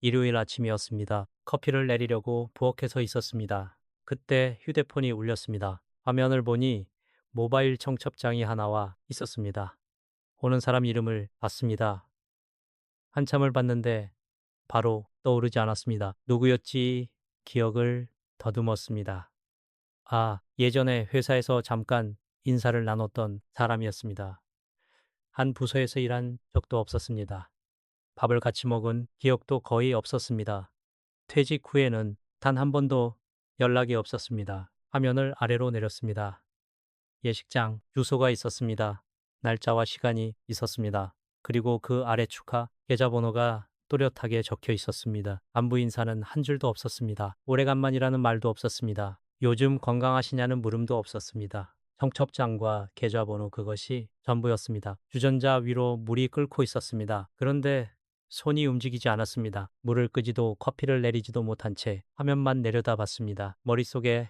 일요일 아침이었습니다. 커피를 내리려고 부엌에 서 있었습니다. 그때 휴대폰이 울렸습니다. 화면을 보니 모바일 청첩장이 하나와 있었습니다. 오는 사람 이름을 봤습니다. 한참을 봤는데 바로 떠오르지 않았습니다. 누구였지? 기억을 더듬었습니다. 아, 예전에 회사에서 잠깐 인사를 나눴던 사람이었습니다. 한 부서에서 일한 적도 없었습니다. 밥을 같이 먹은 기억도 거의 없었습니다. 퇴직 후에는 단 한 번도 연락이 없었습니다. 화면을 아래로 내렸습니다. 예식장 주소가 있었습니다. 날짜와 시간이 있었습니다. 그리고 그 아래 축하 계좌번호가 또렷하게 적혀 있었습니다. 안부 인사는 한 줄도 없었습니다. 오래간만이라는 말도 없었습니다. 요즘 건강하시냐는 물음도 없었습니다. 청첩장과 계좌번호 그것이 전부였습니다. 주전자 위로 물이 끓고 있었습니다. 그런데 손이 움직이지 않았습니다. 물을 끄지도 커피를 내리지도 못한 채 화면만 내려다봤습니다. 머릿속에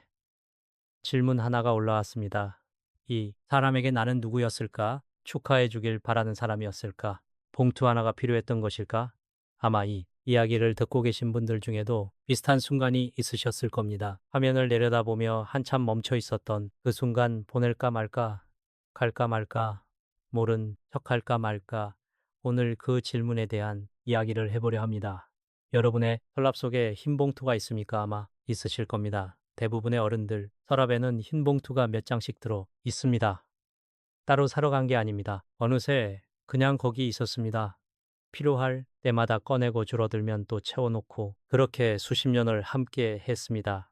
질문 하나가 올라왔습니다. 이 사람에게 나는 누구였을까? 축하해 주길 바라는 사람이었을까? 봉투 하나가 필요했던 것일까? 아마 이 이야기를 듣고 계신 분들 중에도 비슷한 순간이 있으셨을 겁니다. 화면을 내려다보며 한참 멈춰 있었던 그 순간 보낼까 말까, 갈까 말까, 모른 척할까 말까, 오늘 그 질문에 대한 이야기를 해보려 합니다. 여러분의 서랍 속에 흰 봉투가 있습니까? 아마 있으실 겁니다. 대부분의 어른들 서랍에는 흰 봉투가 몇 장씩 들어 있습니다. 따로 사러 간 게 아닙니다. 어느새 그냥 거기 있었습니다. 필요할 때마다 꺼내고 줄어들면 또 채워놓고 그렇게 수십 년을 함께 했습니다.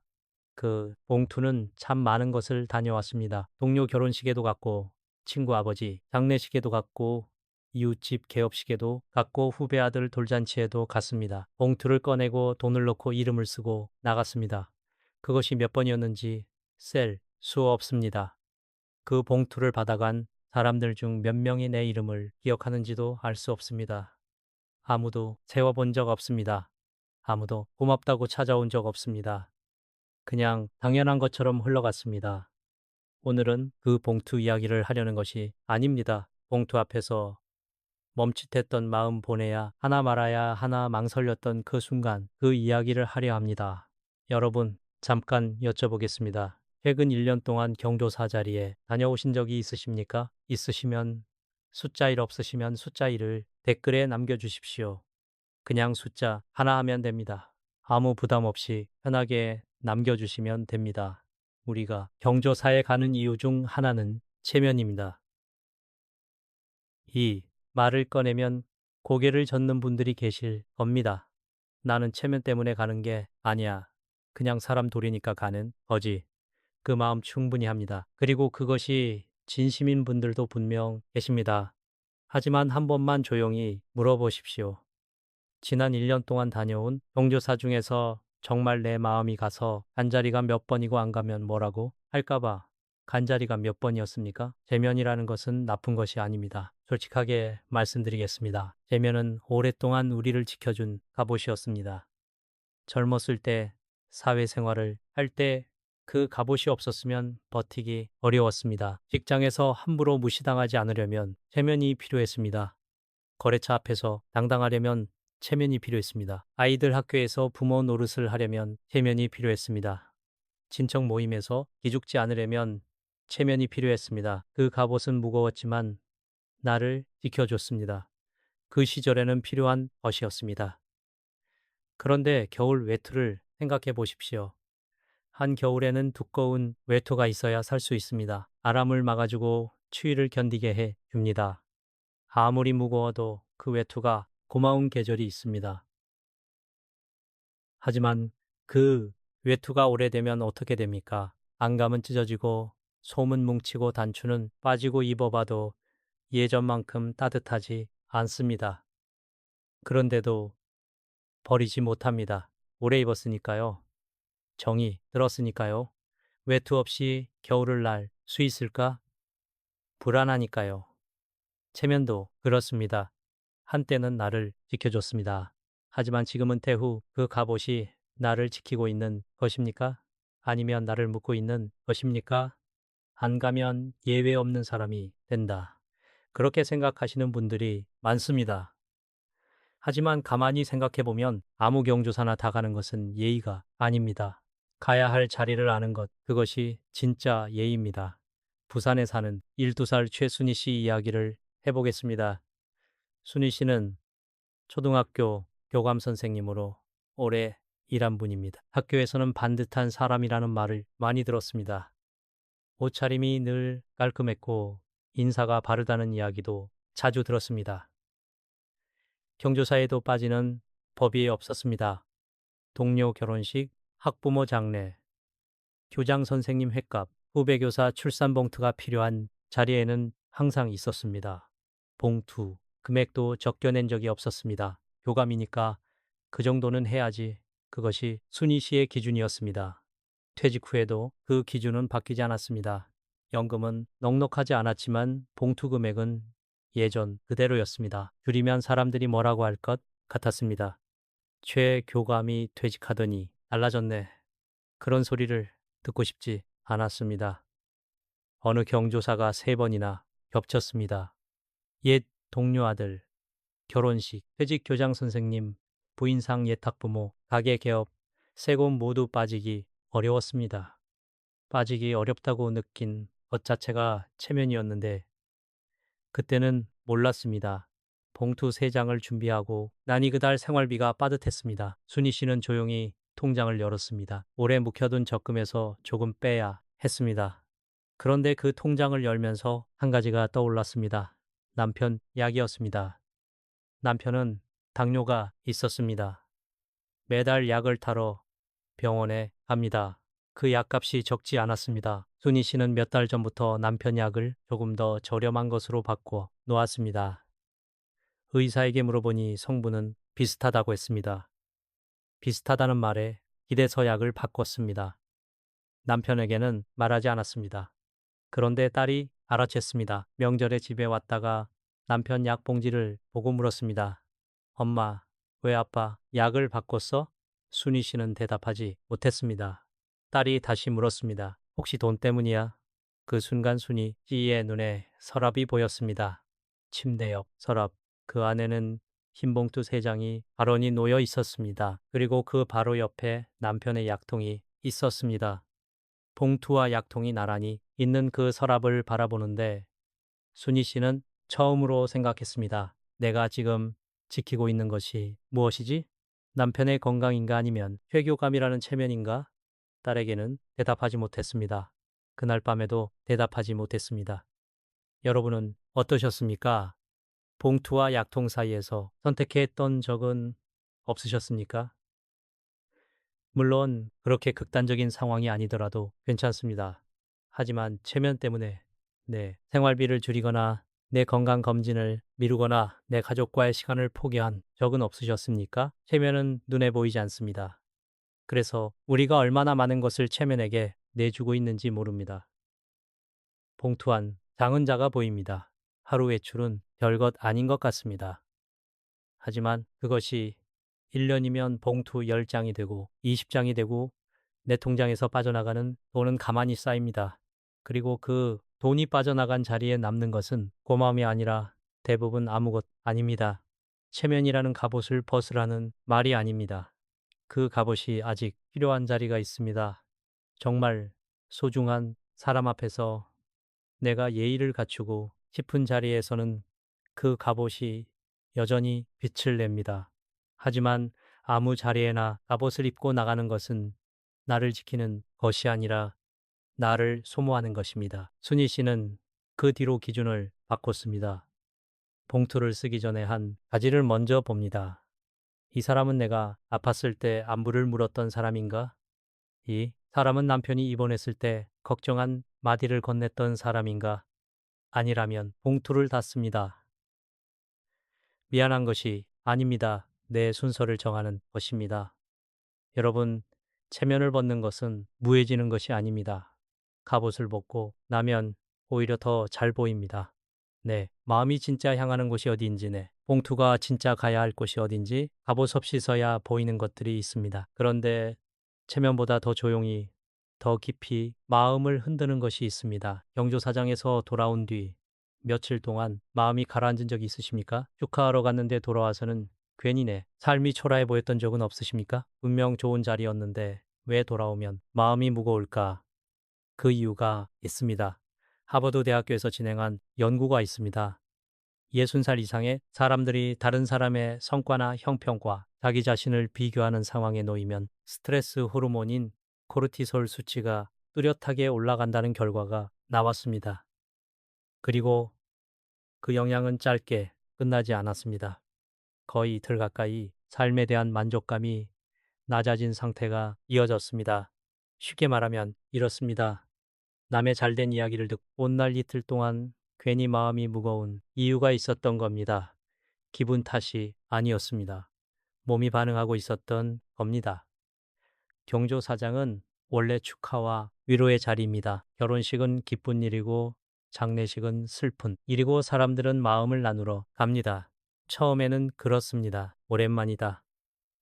그 봉투는 참 많은 것을 다녀왔습니다. 동료 결혼식에도 갔고 친구 아버지 장례식에도 갔고 이웃집 개업식에도 갔고 후배 아들 돌잔치에도 갔습니다. 봉투를 꺼내고 돈을 넣고 이름을 쓰고 나갔습니다. 그것이 몇 번이었는지 셀 수 없습니다. 그 봉투를 받아간 사람들 중 몇 명이 내 이름을 기억하는지도 알 수 없습니다. 아무도 세워본 적 없습니다. 아무도 고맙다고 찾아온 적 없습니다. 그냥 당연한 것처럼 흘러갔습니다. 오늘은 그 봉투 이야기를 하려는 것이 아닙니다. 봉투 앞에서 멈칫했던 마음 보내야 하나 말아야 하나 망설였던 그 순간 그 이야기를 하려 합니다. 여러분, 잠깐 여쭤보겠습니다. 최근 1년 동안 경조사 자리에 다녀오신 적이 있으십니까? 있으시면 숫자 1 없으시면 숫자 1을 댓글에 남겨주십시오. 그냥 숫자 하나 하면 됩니다. 아무 부담 없이 편하게 남겨주시면 됩니다. 우리가 경조사에 가는 이유 중 하나는 체면입니다. 이 말을 꺼내면 고개를 젓는 분들이 계실 겁니다. 나는 체면 때문에 가는 게 아니야. 그냥 사람 도리니까 가는 거지. 그 마음 충분히 합니다. 그리고 그것이 진심인 분들도 분명 계십니다. 하지만 한 번만 조용히 물어보십시오. 지난 1년 동안 다녀온 경조사 중에서 정말 내 마음이 가서 간자리가 몇 번이고 안 가면 뭐라고 할까봐 간자리가 몇 번이었습니까? 체면이라는 것은 나쁜 것이 아닙니다. 솔직하게 말씀드리겠습니다. 체면은 오랫동안 우리를 지켜준 갑옷이었습니다. 젊었을 때 사회생활을 할 때 그 갑옷이 없었으면 버티기 어려웠습니다. 직장에서 함부로 무시당하지 않으려면 체면이 필요했습니다. 거래처 앞에서 당당하려면 체면이 필요했습니다. 아이들 학교에서 부모 노릇을 하려면 체면이 필요했습니다. 친척 모임에서 기죽지 않으려면 체면이 필요했습니다. 그 갑옷은 무거웠지만 나를 지켜줬습니다. 그 시절에는 필요한 것이었습니다. 그런데 겨울 외투를 생각해 보십시오. 한겨울에는 두꺼운 외투가 있어야 살 수 있습니다. 바람을 막아주고 추위를 견디게 해 줍니다. 아무리 무거워도 그 외투가 고마운 계절이 있습니다. 하지만 그 외투가 오래되면 어떻게 됩니까? 안감은 찢어지고 솜은 뭉치고 단추는 빠지고 입어봐도 예전만큼 따뜻하지 않습니다. 그런데도 버리지 못합니다. 오래 입었으니까요. 정이 들었으니까요. 외투 없이 겨울을 날 수 있을까? 불안하니까요. 체면도 그렇습니다. 한때는 나를 지켜줬습니다. 하지만 지금은 태후 그 갑옷이 나를 지키고 있는 것입니까? 아니면 나를 묶고 있는 것입니까? 안 가면 예외 없는 사람이 된다. 그렇게 생각하시는 분들이 많습니다. 하지만 가만히 생각해보면 아무 경조사나 다 가는 것은 예의가 아닙니다. 가야 할 자리를 아는 것, 그것이 진짜 예의입니다. 부산에 사는 12살 최순희 씨 이야기를 해보겠습니다. 순희 씨는 초등학교 교감 선생님으로 오래 일한 분입니다. 학교에서는 반듯한 사람이라는 말을 많이 들었습니다. 옷차림이 늘 깔끔했고 인사가 바르다는 이야기도 자주 들었습니다. 경조사에도 빠지는 법이 없었습니다. 동료 결혼식, 학부모 장례, 교장 선생님 회값, 후배 교사 출산 봉투가 필요한 자리에는 항상 있었습니다. 봉투, 금액도 적겨낸 적이 없었습니다. 교감이니까 그 정도는 해야지. 그것이 순희 씨의 기준이었습니다. 퇴직 후에도 그 기준은 바뀌지 않았습니다. 연금은 넉넉하지 않았지만 봉투 금액은 예전 그대로였습니다. 줄이면 사람들이 뭐라고 할 것 같았습니다. 최 교감이 퇴직하더니 달라졌네. 그런 소리를 듣고 싶지 않았습니다. 어느 경조사가 3번이나 겹쳤습니다. 옛 동료 아들, 결혼식, 퇴직 교장 선생님, 부인상 옛 학부모, 가게 개업, 세 곳 모두 빠지기 어려웠습니다. 빠지기 어렵다고 느낀 것 자체가 체면이었는데 그때는 몰랐습니다. 봉투 3장을 준비하고 나니 그달 생활비가 빠듯했습니다. 순희 씨는 조용히 통장을 열었습니다. 오래 묵혀둔 적금에서 조금 빼야 했습니다. 그런데 그 통장을 열면서 한 가지가 떠올랐습니다. 남편 약이었습니다. 남편은 당뇨가 있었습니다. 매달 약을 타러 병원에 갑니다. 그 약값이 적지 않았습니다. 순희 씨는 몇 달 전부터 남편 약을 조금 더 저렴한 것으로 바꿔 놓았습니다. 의사에게 물어보니 성분은 비슷하다고 했습니다. 비슷하다는 말에 기대서 약을 바꿨습니다. 남편에게는 말하지 않았습니다. 그런데 딸이 알아챘습니다. 명절에 집에 왔다가 남편 약 봉지를 보고 물었습니다. 엄마, 왜 아빠 약을 바꿨어? 순희 씨는 대답하지 못했습니다. 딸이 다시 물었습니다. 혹시 돈 때문이야? 그 순간 순희 씨의 눈에 서랍이 보였습니다. 침대 옆 서랍, 그 안에는 흰 봉투 3장이 바로니 놓여 있었습니다. 그리고 그 바로 옆에 남편의 약통이 있었습니다. 봉투와 약통이 나란히 있는 그 서랍을 바라보는데 순희 씨는 처음으로 생각했습니다. 내가 지금 지키고 있는 것이 무엇이지? 남편의 건강인가 아니면 회교감이라는 체면인가? 딸에게는 대답하지 못했습니다. 그날 밤에도 대답하지 못했습니다. 여러분은 어떠셨습니까? 봉투와 약통 사이에서 선택했던 적은 없으셨습니까? 물론 그렇게 극단적인 상황이 아니더라도 괜찮습니다. 하지만 체면 때문에 내 생활비를 줄이거나 내 건강 검진을 미루거나 내 가족과의 시간을 포기한 적은 없으셨습니까? 체면은 눈에 보이지 않습니다. 그래서 우리가 얼마나 많은 것을 체면에게 내주고 있는지 모릅니다. 봉투한 작은 자가 보입니다. 하루 외출은 별것 아닌 것 같습니다. 하지만 그것이 1년이면 봉투 10장이 되고 20장이 되고 내 통장에서 빠져나가는 돈은 가만히 쌓입니다. 그리고 그 돈이 빠져나간 자리에 남는 것은 고마움이 아니라 대부분 아무것 아닙니다. 체면이라는 갑옷을 벗으라는 말이 아닙니다. 그 갑옷이 아직 필요한 자리가 있습니다. 정말 소중한 사람 앞에서 내가 예의를 갖추고 싶은 자리에서는 그 갑옷이 여전히 빛을 냅니다. 하지만 아무 자리에나 갑옷을 입고 나가는 것은 나를 지키는 것이 아니라 나를 소모하는 것입니다. 순희 씨는 그 뒤로 기준을 바꿨습니다. 봉투를 쓰기 전에 한 가지를 먼저 봅니다. 이 사람은 내가 아팠을 때 안부를 물었던 사람인가? 이 사람은 남편이 입원했을 때 걱정한 마디를 건넸던 사람인가? 아니라면 봉투를 닫습니다. 미안한 것이 아닙니다. 내 순서를 정하는 것입니다. 여러분, 체면을 벗는 것은 무해지는 것이 아닙니다. 갑옷을 벗고 나면 오히려 더 잘 보입니다. 네, 마음이 진짜 향하는 곳이 어디인지, 네, 봉투가 진짜 가야 할 곳이 어딘지 갑옷 없이 서야 보이는 것들이 있습니다. 그런데 체면보다 더 조용히, 더 깊이 마음을 흔드는 것이 있습니다. 경조사장에서 돌아온 뒤 며칠 동안 마음이 가라앉은 적이 있으십니까? 축하하러 갔는데 돌아와서는 괜히 내 삶이 초라해 보였던 적은 없으십니까? 분명 좋은 자리였는데 왜 돌아오면 마음이 무거울까? 그 이유가 있습니다. 하버드 대학교에서 진행한 연구가 있습니다. 60살 이상의 사람들이 다른 사람의 성과나 형평과 자기 자신을 비교하는 상황에 놓이면 스트레스 호르몬인 코르티솔 수치가 뚜렷하게 올라간다는 결과가 나왔습니다. 그리고 그 영향은 짧게 끝나지 않았습니다. 거의 이틀 가까이 삶에 대한 만족감이 낮아진 상태가 이어졌습니다. 쉽게 말하면 이렇습니다. 남의 잘된 이야기를 듣고 온날 이틀 동안 괜히 마음이 무거운 이유가 있었던 겁니다. 기분 탓이 아니었습니다. 몸이 반응하고 있었던 겁니다. 경조사장은 원래 축하와 위로의 자리입니다. 결혼식은 기쁜 일이고 장례식은 슬픈 일이고 사람들은 마음을 나누러 갑니다. 처음에는 그렇습니다. 오랜만이다.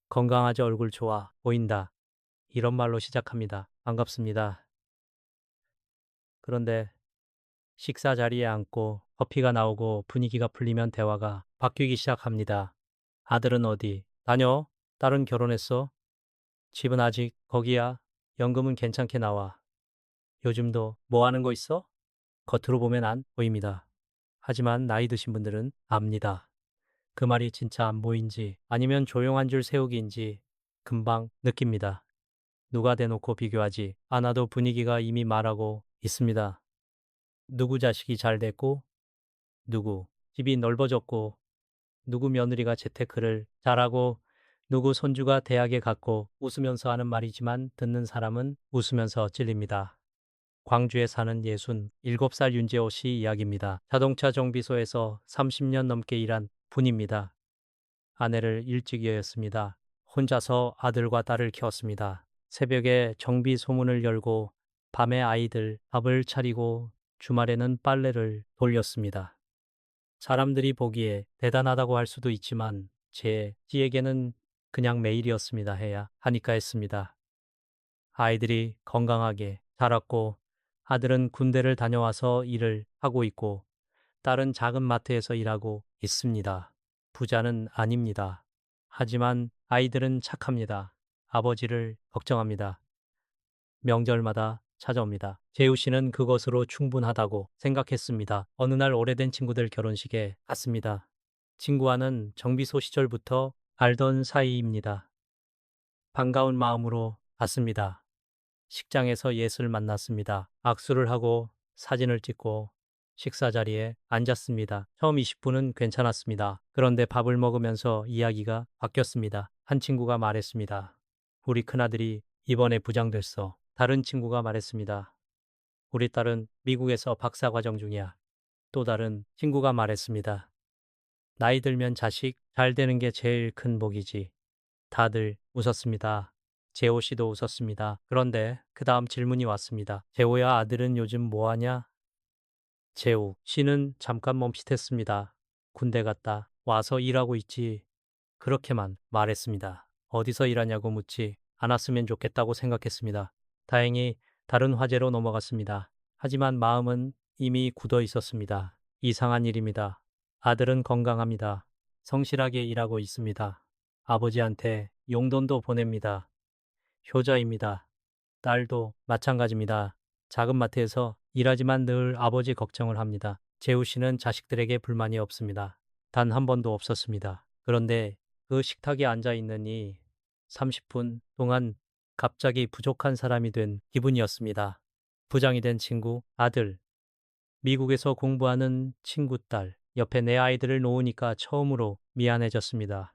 건강하지 얼굴 좋아 보인다. 이런 말로 시작합니다. 반갑습니다. 그런데 식사 자리에 앉고 커피가 나오고 분위기가 풀리면 대화가 바뀌기 시작합니다. 아들은 어디 다녀? 딸은 결혼했어? 집은 아직 거기야? 연금은 괜찮게 나와. 요즘도 뭐 하는 거 있어? 겉으로 보면 안 보입니다. 하지만 나이 드신 분들은 압니다. 그 말이 진짜 안 보인지 아니면 조용한 줄 세우기인지 금방 느낍니다. 누가 대놓고 비교하지 않아도 분위기가 이미 말하고 있습니다. 누구 자식이 잘 됐고, 누구 집이 넓어졌고, 누구 며느리가 재테크를 잘하고, 누구 손주가 대학에 갔고 웃으면서 하는 말이지만 듣는 사람은 웃으면서 찔립니다. 광주에 사는 67살 윤재호 씨 이야기입니다. 자동차 정비소에서 30년 넘게 일한 분입니다. 아내를 일찍 여였습니다. 혼자서 아들과 딸을 키웠습니다. 새벽에 정비 소문을 열고 밤에 아이들 밥을 차리고 주말에는 빨래를 돌렸습니다. 사람들이 보기에 대단하다고 할 수도 있지만 제 지에게는 그냥 매일이었습니다. 해야 하니까 했습니다. 아이들이 건강하게 자랐고 아들은 군대를 다녀와서 일을 하고 있고 딸은 작은 마트에서 일하고 있습니다. 부자는 아닙니다. 하지만 아이들은 착합니다. 아버지를 걱정합니다. 명절마다 찾아옵니다. 재우 씨는 그것으로 충분하다고 생각했습니다. 어느 날 오래된 친구들 결혼식에 갔습니다. 친구와는 정비소 시절부터 알던 사이입니다. 반가운 마음으로 갔습니다. 식장에서 예슬 만났습니다. 악수를 하고 사진을 찍고 식사 자리에 앉았습니다. 처음 20분은 괜찮았습니다. 그런데 밥을 먹으면서 이야기가 바뀌었습니다. 한 친구가 말했습니다. 우리 큰아들이 이번에 부장됐어. 다른 친구가 말했습니다. 우리 딸은 미국에서 박사과정 중이야. 또 다른 친구가 말했습니다. 나이 들면 자식 잘 되는 게 제일 큰 복이지. 다들 웃었습니다. 재호 씨도 웃었습니다. 그런데 그 다음 질문이 왔습니다. 재호야, 아들은 요즘 뭐 하냐? 재호 씨는 잠깐 멈칫했습니다. 군대 갔다 와서 일하고 있지. 그렇게만 말했습니다. 어디서 일하냐고 묻지 않았으면 좋겠다고 생각했습니다. 다행히 다른 화제로 넘어갔습니다. 하지만 마음은 이미 굳어 있었습니다. 이상한 일입니다. 아들은 건강합니다. 성실하게 일하고 있습니다. 아버지한테 용돈도 보냅니다. 효자입니다. 딸도 마찬가지입니다. 작은 마트에서 일하지만 늘 아버지 걱정을 합니다. 재우 씨는 자식들에게 불만이 없습니다. 단 한 번도 없었습니다. 그런데 그 식탁에 앉아 있느니 30분 동안 갑자기 부족한 사람이 된 기분이었습니다. 부장이 된 친구, 아들, 미국에서 공부하는 친구 딸, 옆에 내 아이들을 놓으니까 처음으로 미안해졌습니다.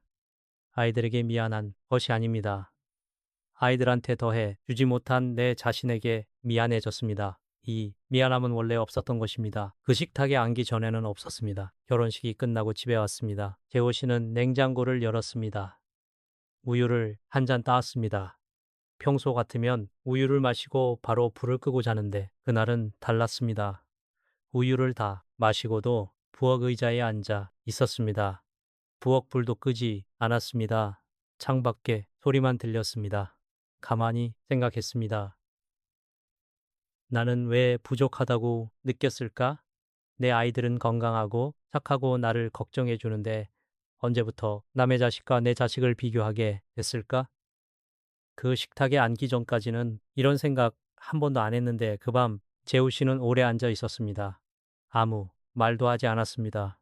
아이들에게 미안한 것이 아닙니다. 아이들한테 더해 주지 못한 내 자신에게 미안해졌습니다. 이 미안함은 원래 없었던 것입니다. 그 식탁에 앉기 전에는 없었습니다. 결혼식이 끝나고 집에 왔습니다. 재호 씨는 냉장고를 열었습니다. 우유를 한 잔 따왔습니다. 평소 같으면 우유를 마시고 바로 불을 끄고 자는데 그날은 달랐습니다. 우유를 다 마시고도 부엌 의자에 앉아 있었습니다. 부엌 불도 끄지 않았습니다. 창밖에 소리만 들렸습니다. 가만히 생각했습니다. 나는 왜 부족하다고 느꼈을까? 내 아이들은 건강하고 착하고 나를 걱정해 주는데 언제부터 남의 자식과 내 자식을 비교하게 됐을까? 그 식탁에 앉기 전까지는 이런 생각 한 번도 안 했는데 그 밤 재우 씨는 오래 앉아 있었습니다. 아무 말도 하지 않았습니다.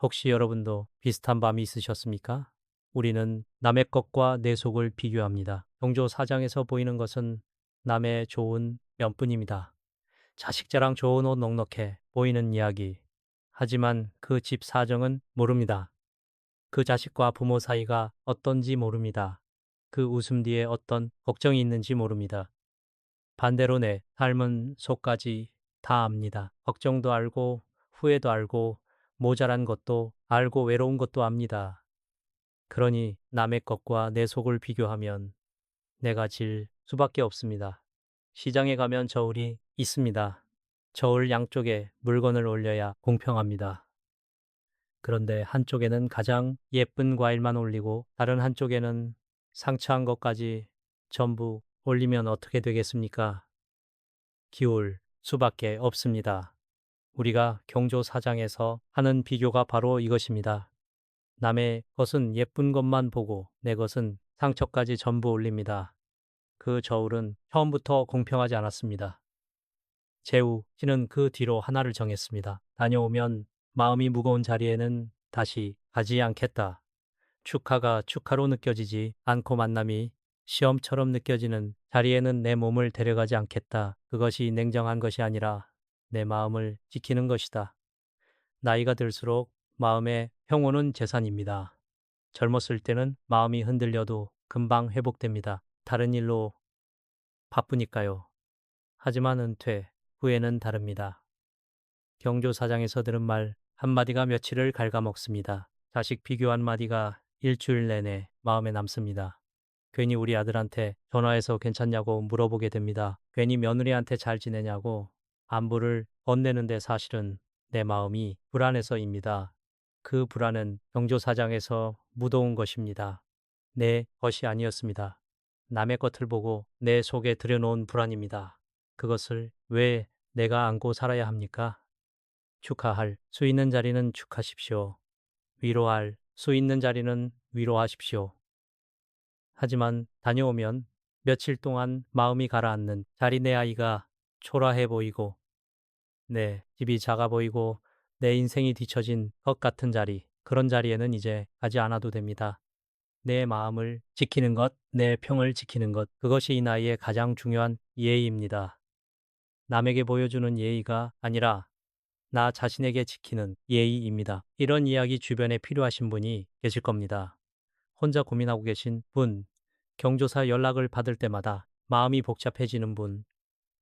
혹시 여러분도 비슷한 밤이 있으셨습니까? 우리는 남의 것과 내 속을 비교합니다. 경조 사장에서 보이는 것은 남의 좋은 면뿐입니다. 자식 자랑 좋은 옷 넉넉해 보이는 이야기. 하지만 그 집 사정은 모릅니다. 그 자식과 부모 사이가 어떤지 모릅니다. 그 웃음 뒤에 어떤 걱정이 있는지 모릅니다. 반대로 내 삶은 속까지 다 압니다. 걱정도 알고 후회도 알고 모자란 것도 알고 외로운 것도 압니다. 그러니 남의 것과 내 속을 비교하면 내가 질 수밖에 없습니다. 시장에 가면 저울이 있습니다. 저울 양쪽에 물건을 올려야 공평합니다. 그런데 한쪽에는 가장 예쁜 과일만 올리고 다른 한쪽에는 상처한 것까지 전부 올리면 어떻게 되겠습니까? 기울 수밖에 없습니다. 우리가 경조사장에서 하는 비교가 바로 이것입니다. 남의 것은 예쁜 것만 보고 내 것은 상처까지 전부 올립니다. 그 저울은 처음부터 공평하지 않았습니다. 제우 씨는 그 뒤로 하나를 정했습니다. 다녀오면 마음이 무거운 자리에는 다시 가지 않겠다. 축하가 축하로 느껴지지 않고 만남이 시험처럼 느껴지는 자리에는 내 몸을 데려가지 않겠다. 그것이 냉정한 것이 아니라 내 마음을 지키는 것이다. 나이가 들수록 마음의 평온은 재산입니다. 젊었을 때는 마음이 흔들려도 금방 회복됩니다. 다른 일로 바쁘니까요. 하지만 은퇴 후에는 다릅니다. 경조사장에서 들은 말 한마디가 며칠을 갉아먹습니다. 자식 비교 한마디가 일주일 내내 마음에 남습니다. 괜히 우리 아들한테 전화해서 괜찮냐고 물어보게 됩니다. 괜히 며느리한테 잘 지내냐고 안부를 건네는데 사실은 내 마음이 불안해서입니다. 그 불안은 경조사장에서 묻어온 것입니다. 내 것이 아니었습니다. 남의 것을 보고 내 속에 들여놓은 불안입니다. 그것을 왜 내가 안고 살아야 합니까? 축하할 수 있는 자리는 축하십시오. 위로할 수 있는 자리는 위로하십시오. 하지만 다녀오면 며칠 동안 마음이 가라앉는 자리 내 아이가 초라해 보이고 내 집이 작아 보이고 내 인생이 뒤처진 것 같은 자리 그런 자리에는 이제 가지 않아도 됩니다. 내 마음을 지키는 것, 내 평을 지키는 것 그것이 이 나이의 가장 중요한 예의입니다. 남에게 보여주는 예의가 아니라 나 자신에게 지키는 예의입니다. 이런 이야기 주변에 필요하신 분이 계실 겁니다. 혼자 고민하고 계신 분, 경조사 연락을 받을 때마다 마음이 복잡해지는 분,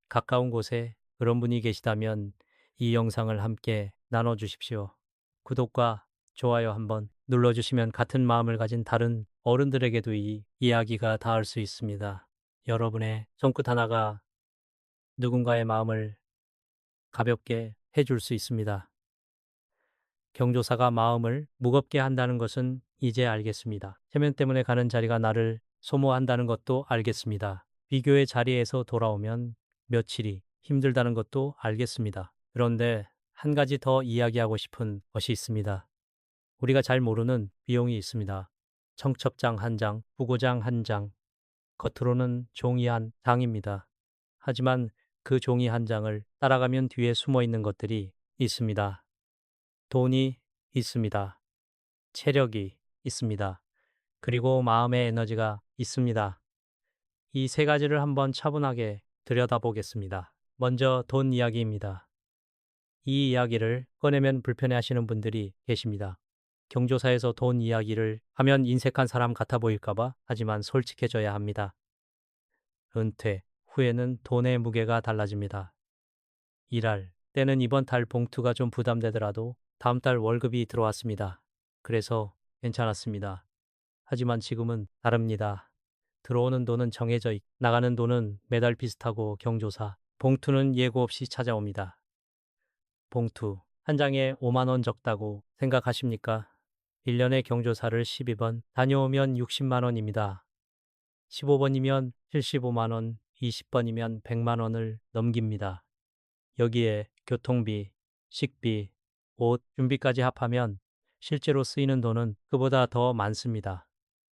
가까운 곳에 그런 분이 계시다면 이 영상을 함께 나눠주십시오. 구독과 좋아요 한번 눌러주시면 같은 마음을 가진 다른 어른들에게도 이 이야기가 닿을 수 있습니다. 여러분의 손끝 하나가 누군가의 마음을 가볍게 해줄 수 있습니다. 경조사가 마음을 무겁게 한다는 것은 이제 알겠습니다. 체면 때문에 가는 자리가 나를 소모한다는 것도 알겠습니다. 비교의 자리에서 돌아오면 며칠이 힘들다는 것도 알겠습니다. 그런데 한 가지 더 이야기하고 싶은 것이 있습니다. 우리가 잘 모르는 비용이 있습니다. 청첩장 한 장, 부고장 한 장, 겉으로는 종이 한 장입니다. 하지만 그 종이 한 장을 따라가면 뒤에 숨어 있는 것들이 있습니다. 돈이 있습니다. 체력이 있습니다. 그리고 마음의 에너지가 있습니다. 이 세 가지를 한번 차분하게 들여다보겠습니다. 먼저 돈 이야기입니다. 이 이야기를 꺼내면 불편해하시는 분들이 계십니다. 경조사에서 돈 이야기를 하면 인색한 사람 같아 보일까봐 하지만 솔직해져야 합니다. 은퇴 후에는 돈의 무게가 달라집니다. 일할 때는 이번 달 봉투가 좀 부담되더라도 다음 달 월급이 들어왔습니다. 그래서 괜찮았습니다. 하지만 지금은 다릅니다. 들어오는 돈은 정해져 있고 나가는 돈은 매달 비슷하고 경조사 봉투는 예고 없이 찾아옵니다. 봉투 한 장에 5만 원 적다고 생각하십니까? 1년에 경조사를 12번 다녀오면 60만 원입니다. 15번이면 75만 원, 20번이면 100만 원을 넘깁니다. 여기에 교통비, 식비, 옷 준비까지 합하면 실제로 쓰이는 돈은 그보다 더 많습니다.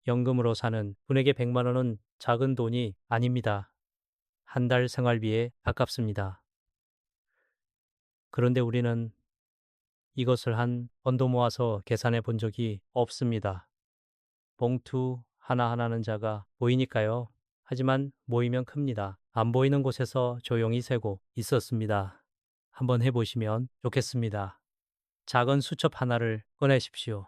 연금으로 사는 분에게 100만 원은 작은 돈이 아닙니다. 한 달 생활비에 가깝습니다. 그런데 우리는 이것을 한 번도 모아서 계산해 본 적이 없습니다. 봉투 하나하나는 작아 보이니까요. 하지만 모이면 큽니다. 안 보이는 곳에서 조용히 세고 있었습니다. 한번 해보시면 좋겠습니다. 작은 수첩 하나를 꺼내십시오.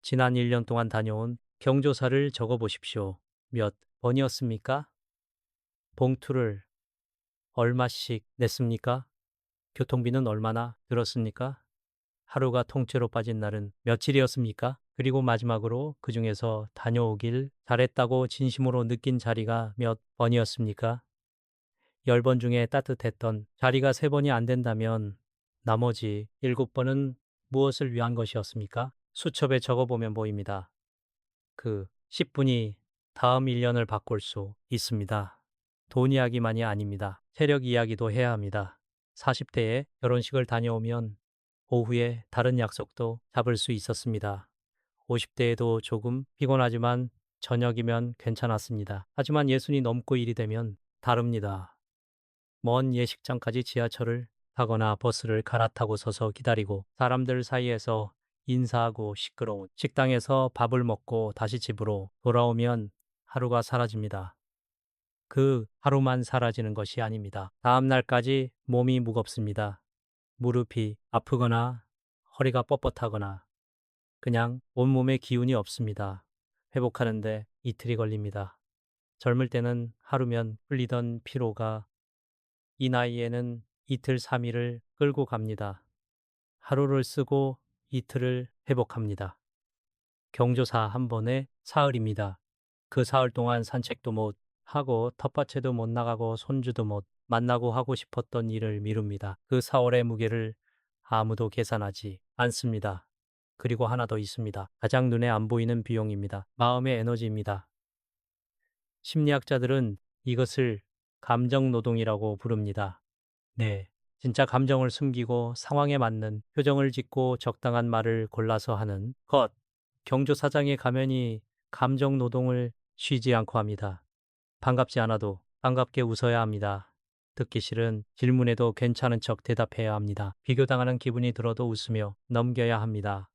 지난 1년 동안 다녀온 경조사를 적어 보십시오. 몇 번이었습니까? 봉투를 얼마씩 냈습니까? 교통비는 얼마나 들었습니까? 하루가 통째로 빠진 날은 며칠이었습니까? 그리고 마지막으로 그 중에서 다녀오길 잘했다고 진심으로 느낀 자리가 몇 번이었습니까? 10번 중에 따뜻했던 자리가 3번이 안 된다면 나머지 7번은 무엇을 위한 것이었습니까? 수첩에 적어보면 보입니다. 그 10분이 다음 1년을 바꿀 수 있습니다. 돈 이야기만이 아닙니다. 체력 이야기도 해야 합니다. 40대에 결혼식을 다녀오면 오후에 다른 약속도 잡을 수 있었습니다. 50대에도 조금 피곤하지만 저녁이면 괜찮았습니다. 하지만 예순이 넘고 일이 되면 다릅니다. 먼 예식장까지 지하철을 타거나 버스를 갈아타고 서서 기다리고 사람들 사이에서 인사하고 시끄러운 식당에서 밥을 먹고 다시 집으로 돌아오면 하루가 사라집니다. 그 하루만 사라지는 것이 아닙니다. 다음 날까지 몸이 무겁습니다. 무릎이 아프거나 허리가 뻣뻣하거나 그냥 온몸에 기운이 없습니다. 회복하는데 이틀이 걸립니다. 젊을 때는 하루면 풀리던 피로가 이 나이에는 이틀 3일을 끌고 갑니다. 하루를 쓰고 이틀을 회복합니다. 경조사 한 번에 사흘입니다. 그 사흘 동안 산책도 못 하고 텃밭에도 못 나가고 손주도 못 만나고 하고 싶었던 일을 미룹니다. 그 4월의 무게를 아무도 계산하지 않습니다. 그리고 하나 더 있습니다. 가장 눈에 안 보이는 비용입니다. 마음의 에너지입니다. 심리학자들은 이것을 감정 노동이라고 부릅니다. 네. 진짜 감정을 숨기고 상황에 맞는 표정을 짓고 적당한 말을 골라서 하는 것. 경조사장의 가면이 감정 노동을 쉬지 않고 합니다. 반갑지 않아도 반갑게 웃어야 합니다. 듣기 싫은 질문에도 괜찮은 척 대답해야 합니다. 비교당하는 기분이 들어도 웃으며 넘겨야 합니다.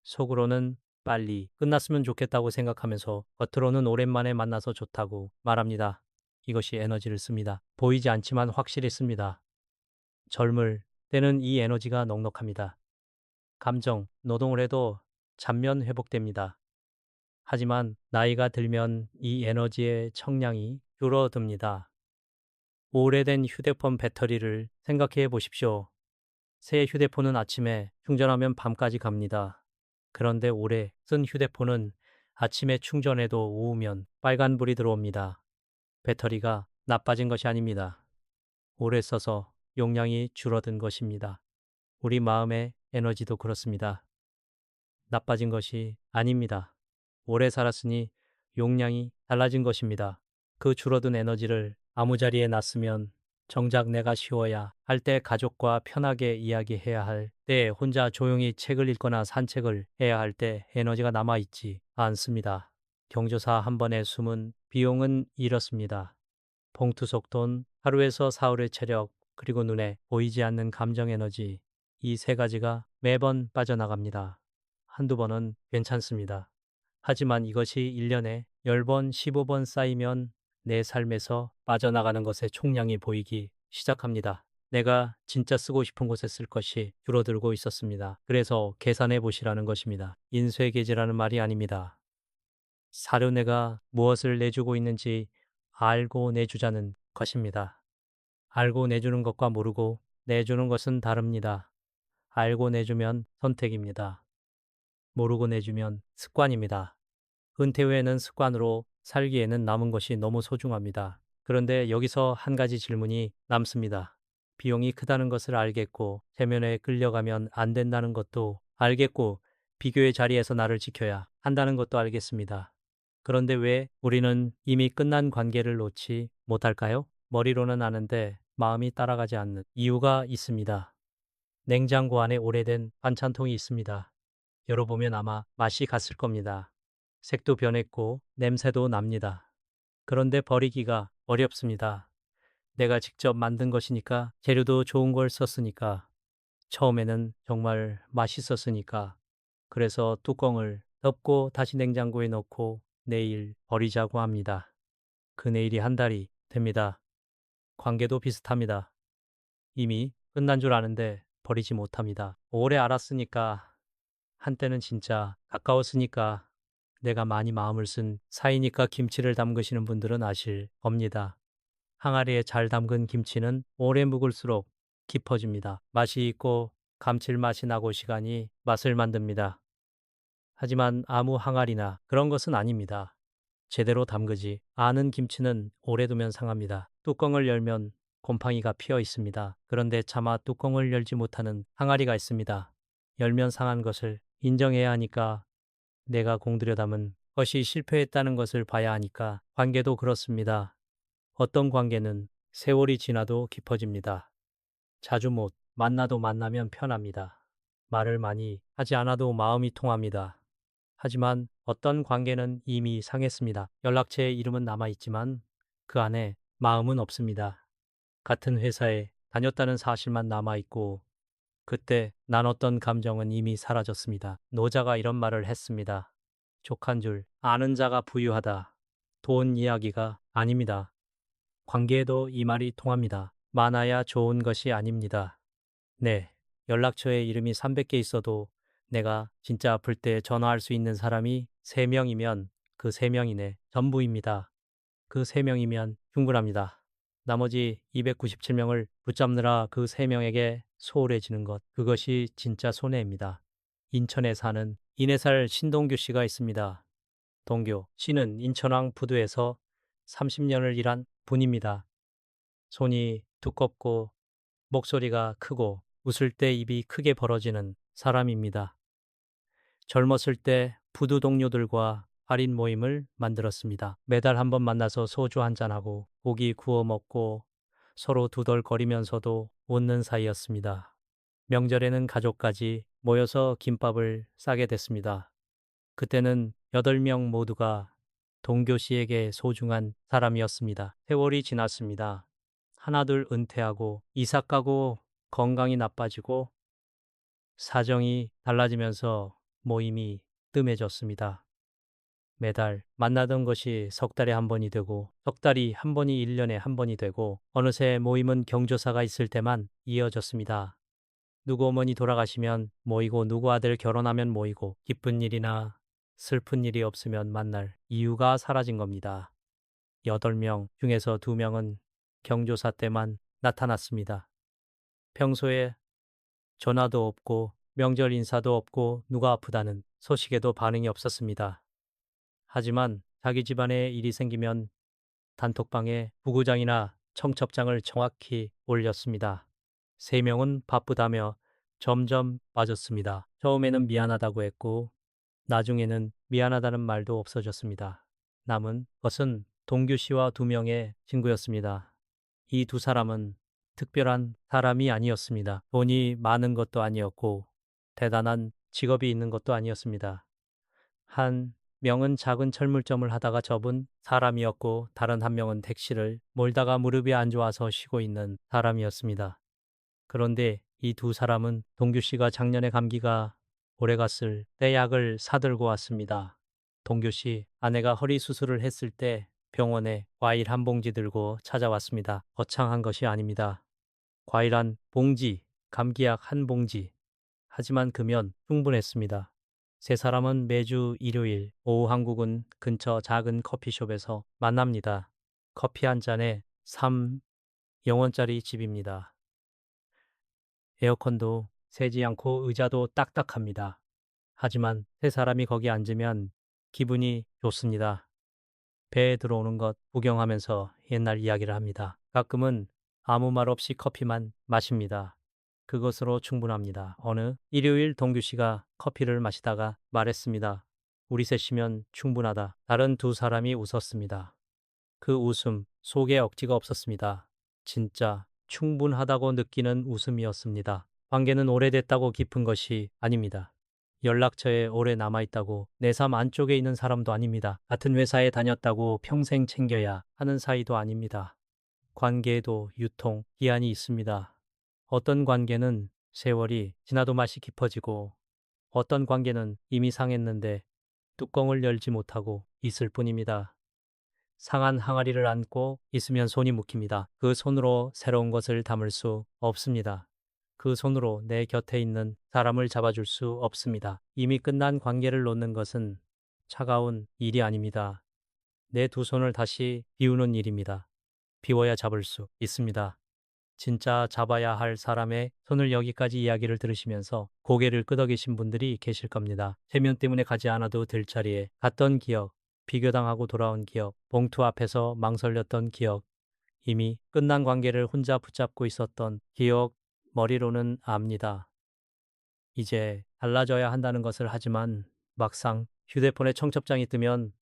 속으로는 빨리 끝났으면 좋겠다고 생각하면서 겉으로는 오랜만에 만나서 좋다고 말합니다. 이것이 에너지를 씁니다. 보이지 않지만 확실히 씁니다. 젊을 때는 이 에너지가 넉넉합니다. 감정, 노동을 해도 잔면 회복됩니다. 하지만 나이가 들면 이 에너지의 청량이 줄어듭니다. 오래된 휴대폰 배터리를 생각해 보십시오. 새 휴대폰은 아침에 충전하면 밤까지 갑니다. 그런데 오래 쓴 휴대폰은 아침에 충전해도 오후면 빨간불이 들어옵니다. 배터리가 나빠진 것이 아닙니다. 오래 써서 용량이 줄어든 것입니다. 우리 마음의 에너지도 그렇습니다. 나빠진 것이 아닙니다. 오래 살았으니 용량이 달라진 것입니다. 그 줄어든 에너지를 아무 자리에 놨으면 정작 내가 쉬어야 할 때 가족과 편하게 이야기해야 할 때 혼자 조용히 책을 읽거나 산책을 해야 할 때 에너지가 남아있지 않습니다. 경조사 한 번의 숨은 비용은 이렇습니다. 봉투 속 돈, 하루에서 사흘의 체력, 그리고 눈에 보이지 않는 감정 에너지, 이 세 가지가 매번 빠져나갑니다. 한두 번은 괜찮습니다. 하지만 이것이 1년에 10번, 15번 쌓이면 내 삶에서 빠져나가는 것의 총량이 보이기 시작합니다. 내가 진짜 쓰고 싶은 곳에 쓸 것이 줄어들고 있었습니다. 그래서 계산해 보시라는 것입니다. 인쇄계지라는 말이 아닙니다. 사료 내가 무엇을 내주고 있는지 알고 내주자는 것입니다. 알고 내주는 것과 모르고 내주는 것은 다릅니다. 알고 내주면 선택입니다. 모르고 내주면 습관입니다. 은퇴 후에는 습관으로 살기에는 남은 것이 너무 소중합니다. 그런데 여기서 한 가지 질문이 남습니다. 비용이 크다는 것을 알겠고, 체면에 끌려가면 안 된다는 것도 알겠고, 비교의 자리에서 나를 지켜야 한다는 것도 알겠습니다. 그런데 왜 우리는 이미 끝난 관계를 놓지 못할까요? 머리로는 아는데 마음이 따라가지 않는 이유가 있습니다. 냉장고 안에 오래된 반찬통이 있습니다. 열어보면 아마 맛이 갔을 겁니다. 색도 변했고 냄새도 납니다. 그런데 버리기가 어렵습니다. 내가 직접 만든 것이니까, 재료도 좋은 걸 썼으니까, 처음에는 정말 맛있었으니까, 그래서 뚜껑을 덮고 다시 냉장고에 넣고 내일 버리자고 합니다. 그 내일이 한 달이 됩니다. 관계도 비슷합니다. 이미 끝난 줄 아는데 버리지 못합니다. 오래 알았으니까, 한때는 진짜 가까웠으니까, 내가 많이 마음을 쓴 사이니까. 김치를 담그시는 분들은 아실 겁니다. 항아리에 잘 담근 김치는 오래 묵을수록 깊어집니다. 맛이 있고 감칠맛이 나고 시간이 맛을 만듭니다. 하지만 아무 항아리나 그런 것은 아닙니다. 제대로 담그지 않은 김치는 오래 두면 상합니다. 뚜껑을 열면 곰팡이가 피어 있습니다. 그런데 차마 뚜껑을 열지 못하는 항아리가 있습니다. 열면 상한 것을 인정해야 하니까, 내가 공들여 담은 것이 실패했다는 것을 봐야 하니까. 관계도 그렇습니다. 어떤 관계는 세월이 지나도 깊어집니다. 자주 못 만나도 만나면 편합니다. 말을 많이 하지 않아도 마음이 통합니다. 하지만 어떤 관계는 이미 상했습니다. 연락처에 이름은 남아있지만 그 안에 마음은 없습니다. 같은 회사에 다녔다는 사실만 남아있고, 그때 나눴던 감정은 이미 사라졌습니다. 노자가 이런 말을 했습니다. 족한 줄 아는 자가 부유하다. 돈 이야기가 아닙니다. 관계에도 이 말이 통합니다. 많아야 좋은 것이 아닙니다. 네, 연락처에 이름이 300개 있어도 내가 진짜 아플 때 전화할 수 있는 사람이 3명이면 그 3명이 내 전부입니다. 그 3명이면 충분합니다. 나머지 297명을 붙잡느라 그 3명에게 소홀해지는 것, 그것이 진짜 손해입니다. 인천에 사는 인해살 신동규 씨가 있습니다. 동교 씨는 인천왕 푸드에서 30년을 일한 분입니다. 손이 두껍고 목소리가 크고 웃을 때 입이 크게 벌어지는 사람입니다. 젊었을 때 푸드 동료들과 할인 모임을 만들었습니다. 매달 한 번 만나서 소주 한잔하고 고기 구워 먹고 서로 두덜거리면서도 웃는 사이였습니다. 명절에는 가족까지 모여서 김밥을 싸게 됐습니다. 그때는 8명 모두가 동교 씨에게 소중한 사람이었습니다. 세월이 지났습니다. 하나둘 은퇴하고 이사 가고 건강이 나빠지고 사정이 달라지면서 모임이 뜸해졌습니다. 매달 만나던 것이 석 달에 한 번이 되고, 석 달이 한 번이 1년에 한 번이 되고, 어느새 모임은 경조사가 있을 때만 이어졌습니다. 누구 어머니 돌아가시면 모이고, 누구 아들 결혼하면 모이고, 기쁜 일이나 슬픈 일이 없으면 만날 이유가 사라진 겁니다. 8명 중에서 2명은 경조사 때만 나타났습니다. 평소에 전화도 없고 명절 인사도 없고 누가 아프다는 소식에도 반응이 없었습니다. 하지만 자기 집안에 일이 생기면 단톡방에 부구장이나 청첩장을 정확히 올렸습니다. 3명은 바쁘다며 점점 빠졌습니다. 처음에는 미안하다고 했고 나중에는 미안하다는 말도 없어졌습니다. 남은 것은 동규 씨와 2명의 친구였습니다. 이 2사람은 특별한 사람이 아니었습니다. 돈이 많은 것도 아니었고 대단한 직업이 있는 것도 아니었습니다. 한 명은 작은 철물점을 하다가 접은 사람이었고, 다른 한 명은 택시를 몰다가 무릎이 안 좋아서 쉬고 있는 사람이었습니다. 그런데 이 2사람은 동규 씨가 작년에 감기가 오래갔을 때 약을 사들고 왔습니다. 동규 씨 아내가 허리 수술을 했을 때 병원에 과일 한 봉지 들고 찾아왔습니다. 거창한 것이 아닙니다. 과일 한 봉지, 감기약 한 봉지. 하지만 금연 충분했습니다. 3사람은 매주 일요일 오후 한국은 근처 작은 커피숍에서 만납니다. 커피 한 잔에 3영원짜리 집입니다. 에어컨도 새지 않고 의자도 딱딱합니다. 하지만 3사람이 거기 앉으면 기분이 좋습니다. 배에 들어오는 것 구경하면서 옛날 이야기를 합니다. 가끔은 아무 말 없이 커피만 마십니다. 그것으로 충분합니다. 어느 일요일 동규 씨가 커피를 마시다가 말했습니다. 우리 셋이면 충분하다. 다른 2사람이 웃었습니다. 그 웃음 속에 억지가 없었습니다. 진짜 충분하다고 느끼는 웃음이었습니다. 관계는 오래됐다고 깊은 것이 아닙니다. 연락처에 오래 남아있다고 내 삶 안쪽에 있는 사람도 아닙니다. 같은 회사에 다녔다고 평생 챙겨야 하는 사이도 아닙니다. 관계에도 유통, 기한이 있습니다. 어떤 관계는 세월이 지나도 맛이 깊어지고 어떤 관계는 이미 상했는데 뚜껑을 열지 못하고 있을 뿐입니다. 상한 항아리를 안고 있으면 손이 묵힙니다. 그 손으로 새로운 것을 담을 수 없습니다. 그 손으로 내 곁에 있는 사람을 잡아줄 수 없습니다. 이미 끝난 관계를 놓는 것은 차가운 일이 아닙니다. 내 두 손을 다시 비우는 일입니다. 비워야 잡을 수 있습니다. 진짜 잡아야 할 사람의 손을 여기까지 이야기를 들으시면서 고개를 끄덕이신 분들이 계실 겁니다. 체면 때문에 가지 않아도 될 자리에 갔던 기억, 비교당하고 돌아온 기억, 봉투 앞에서 망설였던 기억, 이미 끝난 관계를 혼자 붙잡고 있었던 기억, 머리로는 압니다. 이제 달라져야 한다는 것을 하지만 막상 휴대폰에 청첩장이 뜨면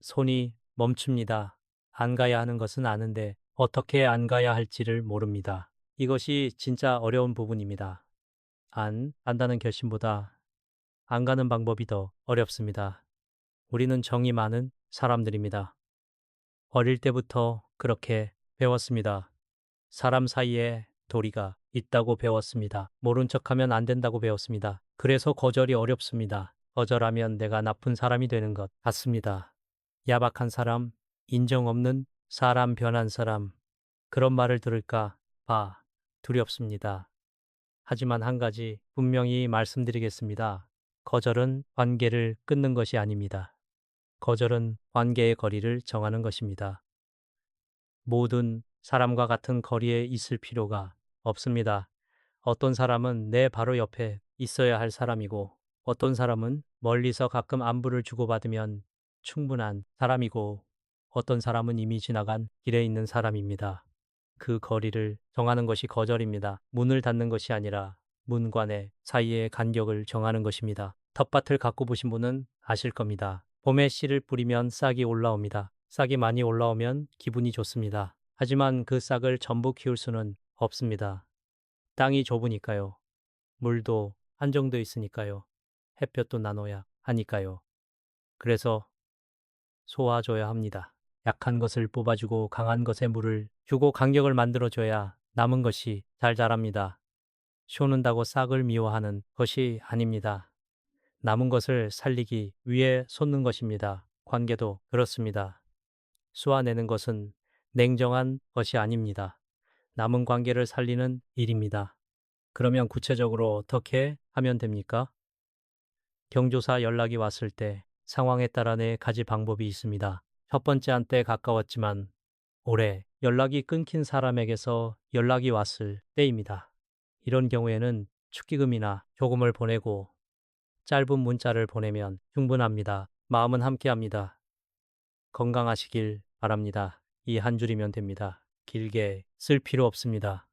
손이 멈춥니다. 안 가야 하는 것은 아는데 어떻게 안 가야 할지를 모릅니다. 이것이 진짜 어려운 부분입니다. 안 간다는 결심보다 안 가는 방법이 더 어렵습니다. 우리는 정이 많은 사람들입니다. 어릴 때부터 그렇게 배웠습니다. 사람 사이에 도리가 있다고 배웠습니다. 모른 척하면 안 된다고 배웠습니다. 그래서 거절이 어렵습니다. 거절하면 내가 나쁜 사람이 되는 것 같습니다. 야박한 사람, 인정 없는 사람, 변한 사람, 그런 말을 들을까 봐 두렵습니다. 하지만 한 가지 분명히 말씀드리겠습니다. 거절은 관계를 끊는 것이 아닙니다. 거절은 관계의 거리를 정하는 것입니다. 모든 사람과 같은 거리에 있을 필요가 없습니다. 어떤 사람은 내 바로 옆에 있어야 할 사람이고, 어떤 사람은 멀리서 가끔 안부를 주고받으면 충분한 사람이고, 어떤 사람은 이미 지나간 길에 있는 사람입니다. 그 거리를 정하는 것이 거절입니다. 문을 닫는 것이 아니라 문과 내 사이의 간격을 정하는 것입니다. 텃밭을 갖고 보신 분은 아실 겁니다. 봄에 씨를 뿌리면 싹이 올라옵니다. 싹이 많이 올라오면 기분이 좋습니다. 하지만 그 싹을 전부 키울 수는 없습니다. 땅이 좁으니까요. 물도 한정되어 있으니까요. 햇볕도 나눠야 하니까요. 그래서 소화줘야 합니다. 약한 것을 뽑아주고 강한 것에 물을 주고 간격을 만들어줘야 남은 것이 잘 자랍니다. 쇼는다고 싹을 미워하는 것이 아닙니다. 남은 것을 살리기 위해 솟는 것입니다. 관계도 그렇습니다. 쏘아내는 것은 냉정한 것이 아닙니다. 남은 관계를 살리는 일입니다. 그러면 구체적으로 어떻게 하면 됩니까? 경조사 연락이 왔을 때 상황에 따라 네 가지 방법이 있습니다. 첫 번째, 한때 가까웠지만 오래 연락이 끊긴 사람에게서 연락이 왔을 때입니다. 이런 경우에는 축기금이나 조금을 보내고 짧은 문자를 보내면 충분합니다. 마음은 함께합니다. 건강하시길 바랍니다. 이 한 줄이면 됩니다. 길게 쓸 필요 없습니다.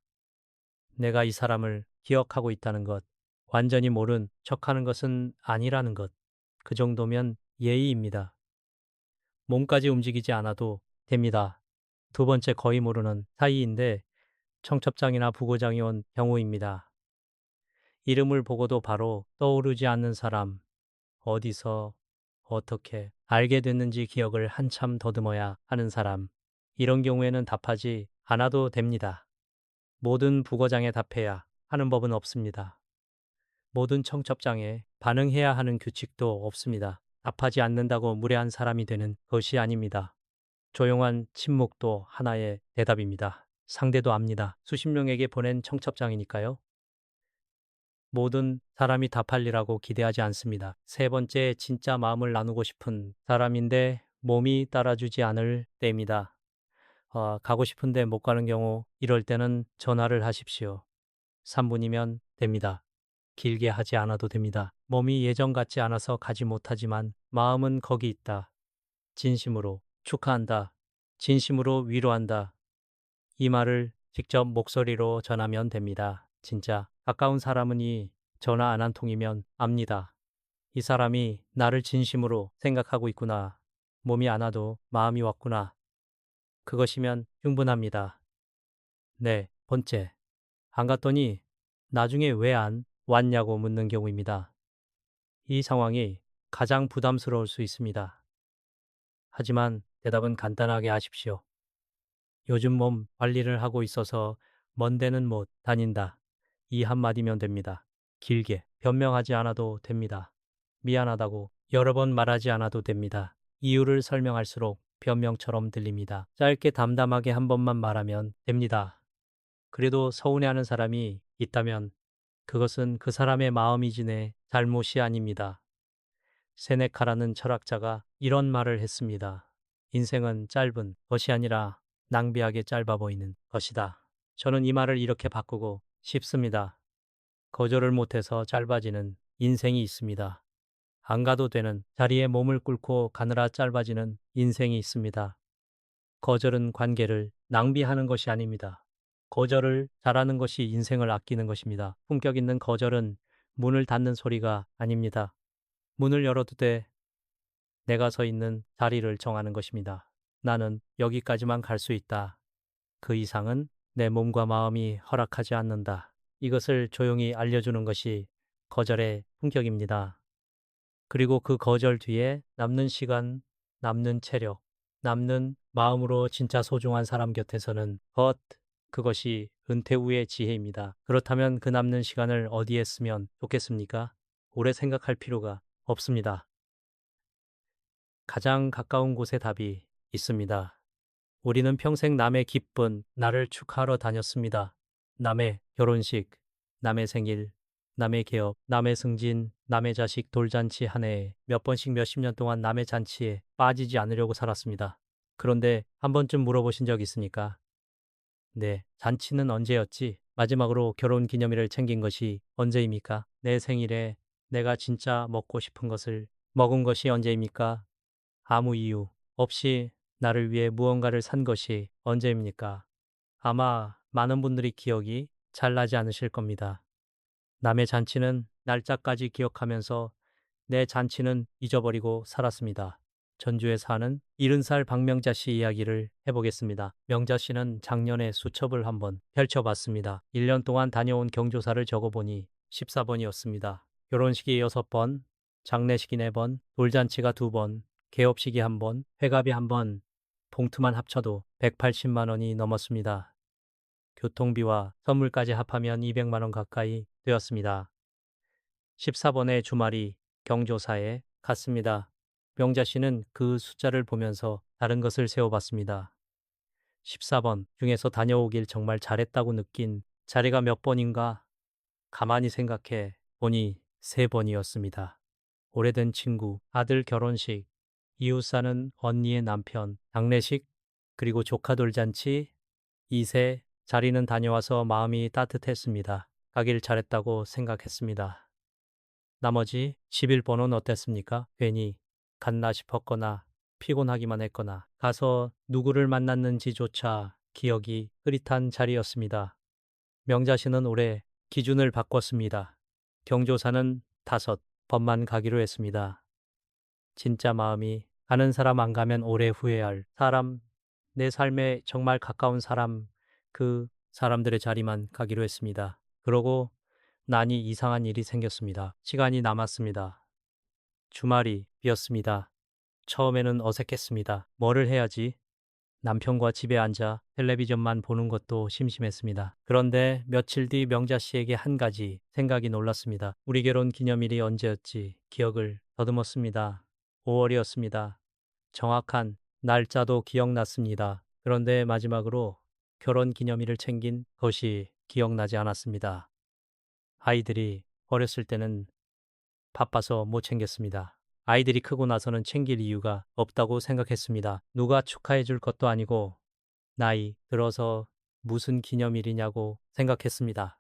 내가 이 사람을 기억하고 있다는 것, 완전히 모른 척하는 것은 아니라는 것, 그 정도면 예의입니다. 몸까지 움직이지 않아도 됩니다. 두 번째, 거의 모르는 사이인데 청첩장이나 부고장이 온 경우입니다. 이름을 보고도 바로 떠오르지 않는 사람, 어디서 어떻게 알게 됐는지 기억을 한참 더듬어야 하는 사람, 이런 경우에는 답하지 않아도 됩니다. 모든 부고장에 답해야 하는 법은 없습니다. 모든 청첩장에 반응해야 하는 규칙도 없습니다. 답하지 않는다고 무례한 사람이 되는 것이 아닙니다. 조용한 침묵도 하나의 대답입니다. 상대도 압니다. 수십 명에게 보낸 청첩장이니까요. 모든 사람이 답할리라고 기대하지 않습니다. 세 번째, 진짜 마음을 나누고 싶은 사람인데 몸이 따라주지 않을 때입니다. 가고 싶은데 못 가는 경우, 이럴 때는 전화를 하십시오. 3분이면 됩니다. 길게 하지 않아도 됩니다. 몸이 예전 같지 않아서 가지 못하지만 마음은 거기 있다. 진심으로 축하한다. 진심으로 위로한다. 이 말을 직접 목소리로 전하면 됩니다. 진짜 가까운 사람은 이 전화 안 한 통이면 압니다. 이 사람이 나를 진심으로 생각하고 있구나. 몸이 안 와도 마음이 왔구나. 그것이면 충분합니다. 네 번째, 안 갔더니 나중에 왜 안 왔냐고 묻는 경우입니다. 이 상황이 가장 부담스러울 수 있습니다. 하지만 대답은 간단하게 하십시오. 요즘 몸 관리를 하고 있어서 먼 데는 못 다닌다. 이 한마디면 됩니다. 길게 변명하지 않아도 됩니다. 미안하다고 여러 번 말하지 않아도 됩니다. 이유를 설명할수록 변명처럼 들립니다. 짧게 담담하게 한 번만 말하면 됩니다. 그래도 서운해하는 사람이 있다면 그것은 그 사람의 마음이지 내 잘못이 아닙니다. 세네카라는 철학자가 이런 말을 했습니다. 인생은 짧은 것이 아니라 낭비하게 짧아 보이는 것이다. 저는 이 말을 이렇게 바꾸고 싶습니다. 거절을 못해서 짧아지는 인생이 있습니다. 안 가도 되는 자리에 몸을 꿇고 가느라 짧아지는 인생이 있습니다. 거절은 관계를 낭비하는 것이 아닙니다. 거절을 잘하는 것이 인생을 아끼는 것입니다. 품격 있는 거절은 문을 닫는 소리가 아닙니다. 문을 열어도 돼. 내가 서 있는 자리를 정하는 것입니다. 나는 여기까지만 갈 수 있다. 그 이상은 내 몸과 마음이 허락하지 않는다. 이것을 조용히 알려주는 것이 거절의 품격입니다. 그리고 그 거절 뒤에 남는 시간, 남는 체력, 남는 마음으로 진짜 소중한 사람 곁에서는 그것이 은퇴 후의 지혜입니다. 그렇다면 그 남는 시간을 어디에 쓰면 좋겠습니까? 오래 생각할 필요가 없습니다. 가장 가까운 곳에 답이 있습니다. 우리는 평생 남의 기쁜 날을 축하하러 다녔습니다. 남의 결혼식, 남의 생일, 남의 개업, 남의 승진, 남의 자식 돌잔치 한 해에 몇 번씩 몇십 년 동안 남의 잔치에 빠지지 않으려고 살았습니다. 그런데 한 번쯤 물어보신 적 있습니까? 네, 잔치는 언제였지? 마지막으로 결혼 기념일을 챙긴 것이 언제입니까? 내 생일에 내가 진짜 먹고 싶은 것을 먹은 것이 언제입니까? 아무 이유 없이 나를 위해 무언가를 산 것이 언제입니까? 아마 많은 분들이 기억이 잘 나지 않으실 겁니다. 남의 잔치는 날짜까지 기억하면서 내 잔치는 잊어버리고 살았습니다. 전주에 사는 70살 박명자 씨 이야기를 해보겠습니다. 명자 씨는 작년에 수첩을 한번 펼쳐봤습니다. 1년 동안 다녀온 경조사를 적어보니 14번이었습니다. 결혼식이 6번, 장례식이 4번, 돌잔치가 2번, 개업식이 1번, 회갑이 1번, 봉투만 합쳐도 180만 원이 넘었습니다. 교통비와 선물까지 합하면 200만 원 가까이 되었습니다. 14번의 주말이 경조사에 갔습니다. 명자 씨는 그 숫자를 보면서 다른 것을 세어봤습니다. 14번 중에서 다녀오길 정말 잘했다고 느낀 자리가 몇 번인가? 가만히 생각해 보니 3번이었습니다. 오래된 친구, 아들 결혼식, 이웃 사는 언니의 남편, 장례식, 그리고 조카 돌잔치, 2세 자리는 다녀와서 마음이 따뜻했습니다. 가길 잘했다고 생각했습니다. 나머지 11번은 어땠습니까? 괜히 갔나 싶었거나 피곤하기만 했거나 가서 누구를 만났는지조차 기억이 흐릿한 자리였습니다. 명자 씨는 올해 기준을 바꿨습니다. 경조사는 5번만 가기로 했습니다. 진짜 마음이 가는 사람 안 가면 오래 후회할 사람, 내 삶에 정말 가까운 사람, 그 사람들의 자리만 가기로 했습니다. 그러고 나니 이상한 일이 생겼습니다. 시간이 남았습니다. 주말이 비었습니다. 처음에는 어색했습니다. 뭐를 해야지? 남편과 집에 앉아 텔레비전만 보는 것도 심심했습니다. 그런데 며칠 뒤 명자 씨에게 한 가지 생각이 놀랐습니다. 우리 결혼 기념일이 언제였지? 기억을 더듬었습니다. 5월이었습니다. 정확한 날짜도 기억났습니다. 그런데 마지막으로 결혼 기념일을 챙긴 것이 기억나지 않았습니다. 아이들이 어렸을 때는 바빠서 못 챙겼습니다. 아이들이 크고 나서는 챙길 이유가 없다고 생각했습니다. 누가 축하해 줄 것도 아니고 나이 들어서 무슨 기념일이냐고 생각했습니다.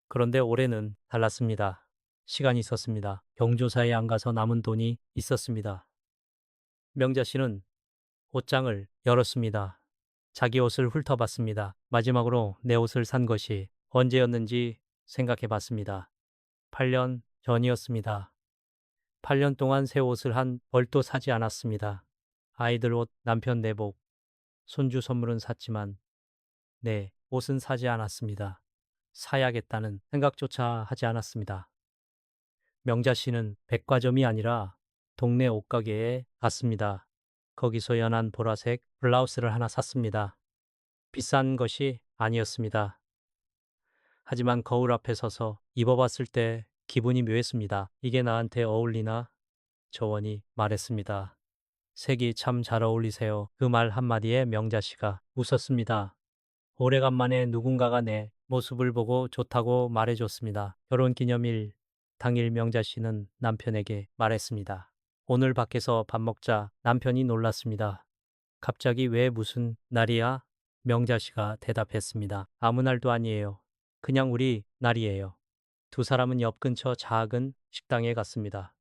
그런데 올해는 달랐습니다. 시간이 있었습니다. 경조사에 안 가서 남은 돈이 있었습니다. 명자 씨는 옷장을 열었습니다. 자기 옷을 훑어봤습니다. 마지막으로 내 옷을 산 것이 언제였는지 생각해 봤습니다. 8년 전이었습니다. 8년 동안 새 옷을 한 벌도 사지 않았습니다. 아이들 옷, 남편 내복, 손주 선물은 샀지만 내 옷은 사지 않았습니다. 사야겠다는 생각조차 하지 않았습니다. 명자 씨는 백화점이 아니라 동네 옷가게에 갔습니다. 거기서 연한 보라색 블라우스를 하나 샀습니다. 비싼 것이 아니었습니다. 하지만 거울 앞에 서서 입어봤을 때 기분이 묘했습니다. 이게 나한테 어울리나? 저원이 말했습니다. 색이 참 잘 어울리세요. 그 말 한마디에 명자 씨가 웃었습니다. 오래간만에 누군가가 내 모습을 보고 좋다고 말해줬습니다. 결혼 기념일 당일 명자 씨는 남편에게 말했습니다. 오늘 밖에서 밥 먹자. 남편이 놀랐습니다. 갑자기 왜 무슨 날이야? 명자 씨가 대답했습니다. 아무 날도 아니에요. 그냥 우리 날이에요. 두 사람은 옆 근처 작은 식당에 갔습니다.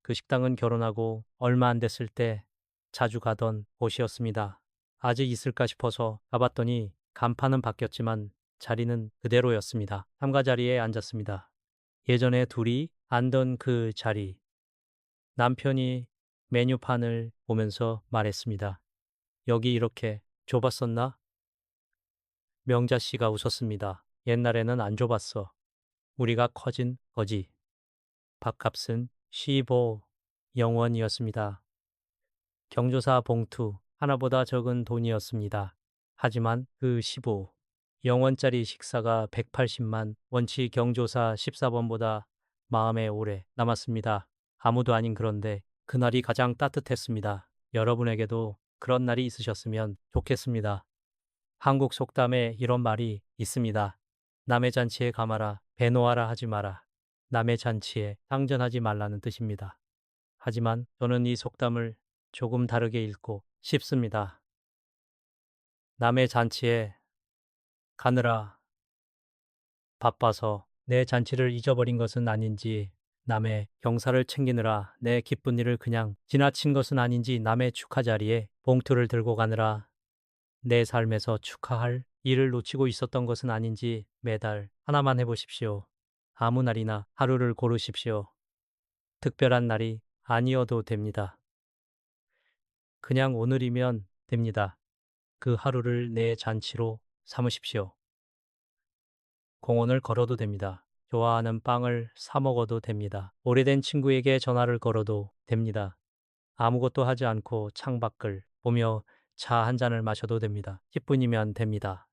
그 식당은 결혼하고 얼마 안 됐을 때 자주 가던 곳이었습니다. 아직 있을까 싶어서 가봤더니 간판은 바뀌었지만 자리는 그대로였습니다. 삼가 자리에 앉았습니다. 예전에 둘이 앉던 그 자리. 남편이 메뉴판을 보면서 말했습니다. 여기 이렇게 좁았었나? 명자 씨가 웃었습니다. 옛날에는 안 좁았어. 우리가 커진 거지. 밥값은 15영원이었습니다. 경조사 봉투 하나보다 적은 돈이었습니다. 하지만 그 15영원짜리 식사가 180만 원치 경조사 14번보다 마음에 오래 남았습니다. 아무도 아닌 그런데 그날이 가장 따뜻했습니다. 여러분에게도 그런 날이 있으셨으면 좋겠습니다. 한국 속담에 이런 말이 있습니다. 남의 잔치에 가마라, 배노하라 하지 마라. 남의 잔치에 상전하지 말라는 뜻입니다. 하지만 저는 이 속담을 조금 다르게 읽고 싶습니다. 남의 잔치에 가느라 바빠서 내 잔치를 잊어버린 것은 아닌지, 남의 경사를 챙기느라 내 기쁜 일을 그냥 지나친 것은 아닌지, 남의 축하 자리에 봉투를 들고 가느라 내 삶에서 축하할 일을 놓치고 있었던 것은 아닌지 매달 하나만 해보십시오. 아무 날이나 하루를 고르십시오. 특별한 날이 아니어도 됩니다. 그냥 오늘이면 됩니다. 그 하루를 내 잔치로 삼으십시오. 공원을 걸어도 됩니다. 좋아하는 빵을 사 먹어도 됩니다. 오래된 친구에게 전화를 걸어도 됩니다. 아무것도 하지 않고 창밖을 보며 차 한 잔을 마셔도 됩니다. 10분이면 됩니다.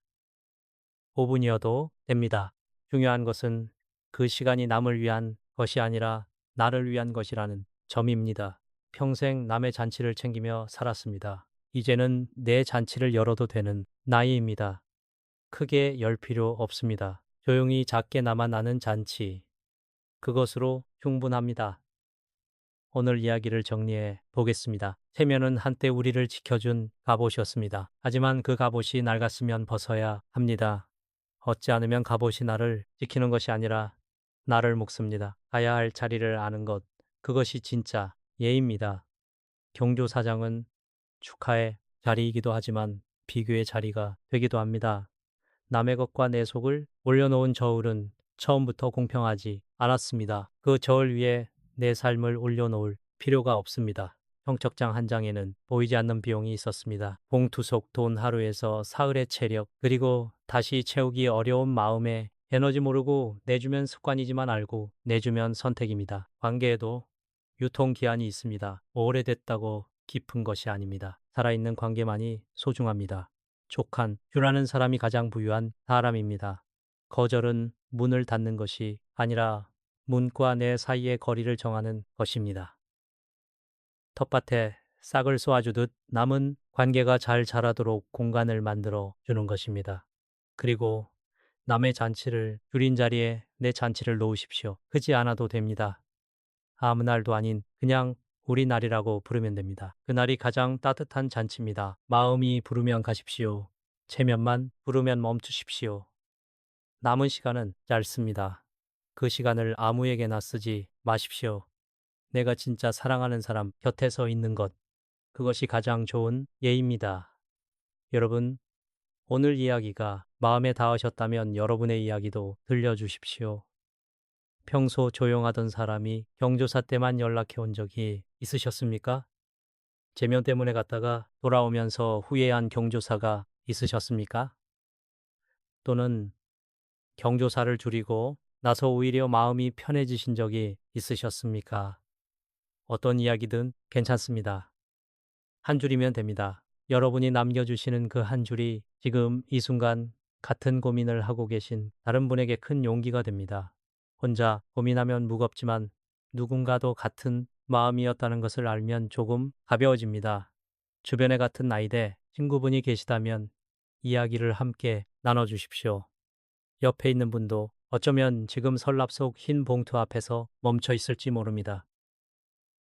5분이어도 됩니다. 중요한 것은 그 시간이 남을 위한 것이 아니라 나를 위한 것이라는 점입니다. 평생 남의 잔치를 챙기며 살았습니다. 이제는 내 잔치를 열어도 되는 나이입니다. 크게 열 필요 없습니다. 조용히 작게나마 나는 잔치. 그것으로 충분합니다. 오늘 이야기를 정리해 보겠습니다. 체면은 한때 우리를 지켜준 갑옷이었습니다. 하지만 그 갑옷이 낡았으면 벗어야 합니다. 얻지 않으면 갑옷이 나를 지키는 것이 아니라 나를 묶습니다. 가야 할 자리를 아는 것, 그것이 진짜 예입니다. 경조사장은 축하의 자리이기도 하지만 비교의 자리가 되기도 합니다. 남의 것과 내 속을 올려놓은 저울은 처음부터 공평하지 않았습니다. 그 저울 위에 내 삶을 올려놓을 필요가 없습니다. 청첩장 한 장에는 보이지 않는 비용이 있었습니다. 봉투 속 돈 하루에서 사흘의 체력, 그리고 다시 채우기 어려운 마음에 에너지 모르고 내주면 습관이지만 알고 내주면 선택입니다. 관계에도 유통기한이 있습니다. 오래됐다고 깊은 것이 아닙니다. 살아있는 관계만이 소중합니다. 족한 뷰라는 사람이 가장 부유한 사람입니다. 거절은 문을 닫는 것이 아니라 문과 내 사이의 거리를 정하는 것입니다. 텃밭에 싹을 쏘아주듯 남은 관계가 잘 자라도록 공간을 만들어 주는 것입니다. 그리고 남의 잔치를 줄인 자리에 내 잔치를 놓으십시오. 크지 않아도 됩니다. 아무 날도 아닌 그냥 우리 날이라고 부르면 됩니다. 그날이 가장 따뜻한 잔치입니다. 마음이 부르면 가십시오. 체면만 부르면 멈추십시오. 남은 시간은 짧습니다. 그 시간을 아무에게나 쓰지 마십시오. 내가 진짜 사랑하는 사람 곁에서 있는 것, 그것이 가장 좋은 예입니다. 여러분, 오늘 이야기가 마음에 닿으셨다면 여러분의 이야기도 들려주십시오. 평소 조용하던 사람이 경조사 때만 연락해 온 적이 있으셨습니까? 제면 때문에 갔다가 돌아오면서 후회한 경조사가 있으셨습니까? 또는 경조사를 줄이고 나서 오히려 마음이 편해지신 적이 있으셨습니까? 어떤 이야기든 괜찮습니다. 한 줄이면 됩니다. 여러분이 남겨주시는 그 한 줄이 지금 이 순간 같은 고민을 하고 계신 다른 분에게 큰 용기가 됩니다. 혼자 고민하면 무겁지만 누군가도 같은 마음이었다는 것을 알면 조금 가벼워집니다. 주변에 같은 나이대 친구분이 계시다면 이야기를 함께 나눠주십시오. 옆에 있는 분도 어쩌면 지금 설랍 속 흰 봉투 앞에서 멈춰 있을지 모릅니다.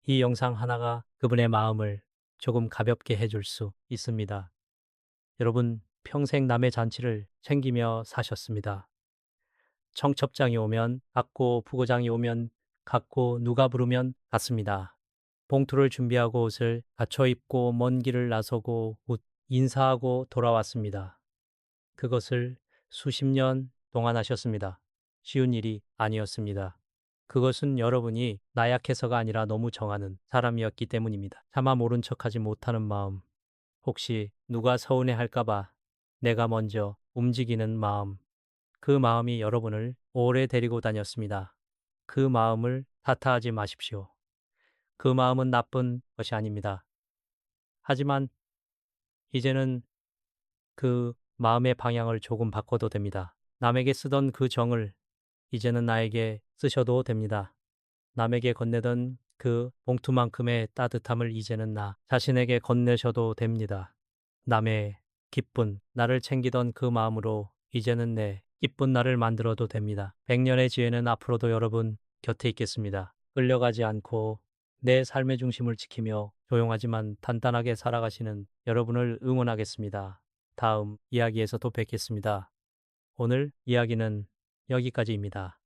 이 영상 하나가 그분의 마음을 조금 가볍게 해줄 수 있습니다. 여러분, 평생 남의 잔치를 챙기며 사셨습니다. 청첩장이 오면 갔고 부고장이 오면 갔고 누가 부르면 갔습니다. 봉투를 준비하고 옷을 갖춰 입고 먼 길을 나서고 곧 인사하고 돌아왔습니다. 그것을 수십 년 동안 하셨습니다. 쉬운 일이 아니었습니다. 그것은 여러분이 나약해서가 아니라 너무 정하는 사람이었기 때문입니다. 차마 모른 척하지 못하는 마음, 혹시 누가 서운해할까봐 내가 먼저 움직이는 마음, 그 마음이 여러분을 오래 데리고 다녔습니다. 그 마음을 탓하지 마십시오. 그 마음은 나쁜 것이 아닙니다. 하지만 이제는 그 마음의 방향을 조금 바꿔도 됩니다. 남에게 쓰던 그 정을 이제는 나에게 쓰셔도 됩니다. 남에게 건네던 그 봉투만큼의 따뜻함을 이제는 나 자신에게 건네셔도 됩니다. 남의 기쁜 나를 챙기던 그 마음으로 이제는 내 기쁜 나를 만들어도 됩니다. 100년의 지혜는 앞으로도 여러분 곁에 있겠습니다. 끌려가지 않고 내 삶의 중심을 지키며 조용하지만 단단하게 살아가시는 여러분을 응원하겠습니다. 다음 이야기에서 또 뵙겠습니다. 오늘 이야기는 여기까지입니다.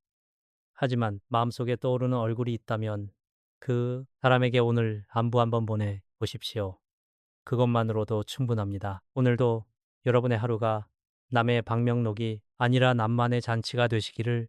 하지만 마음속에 떠오르는 얼굴이 있다면 그 사람에게 오늘 안부 한번 보내 보십시오. 그것만으로도 충분합니다. 오늘도 여러분의 하루가 남의 방명록이 아니라 남만의 잔치가 되시기를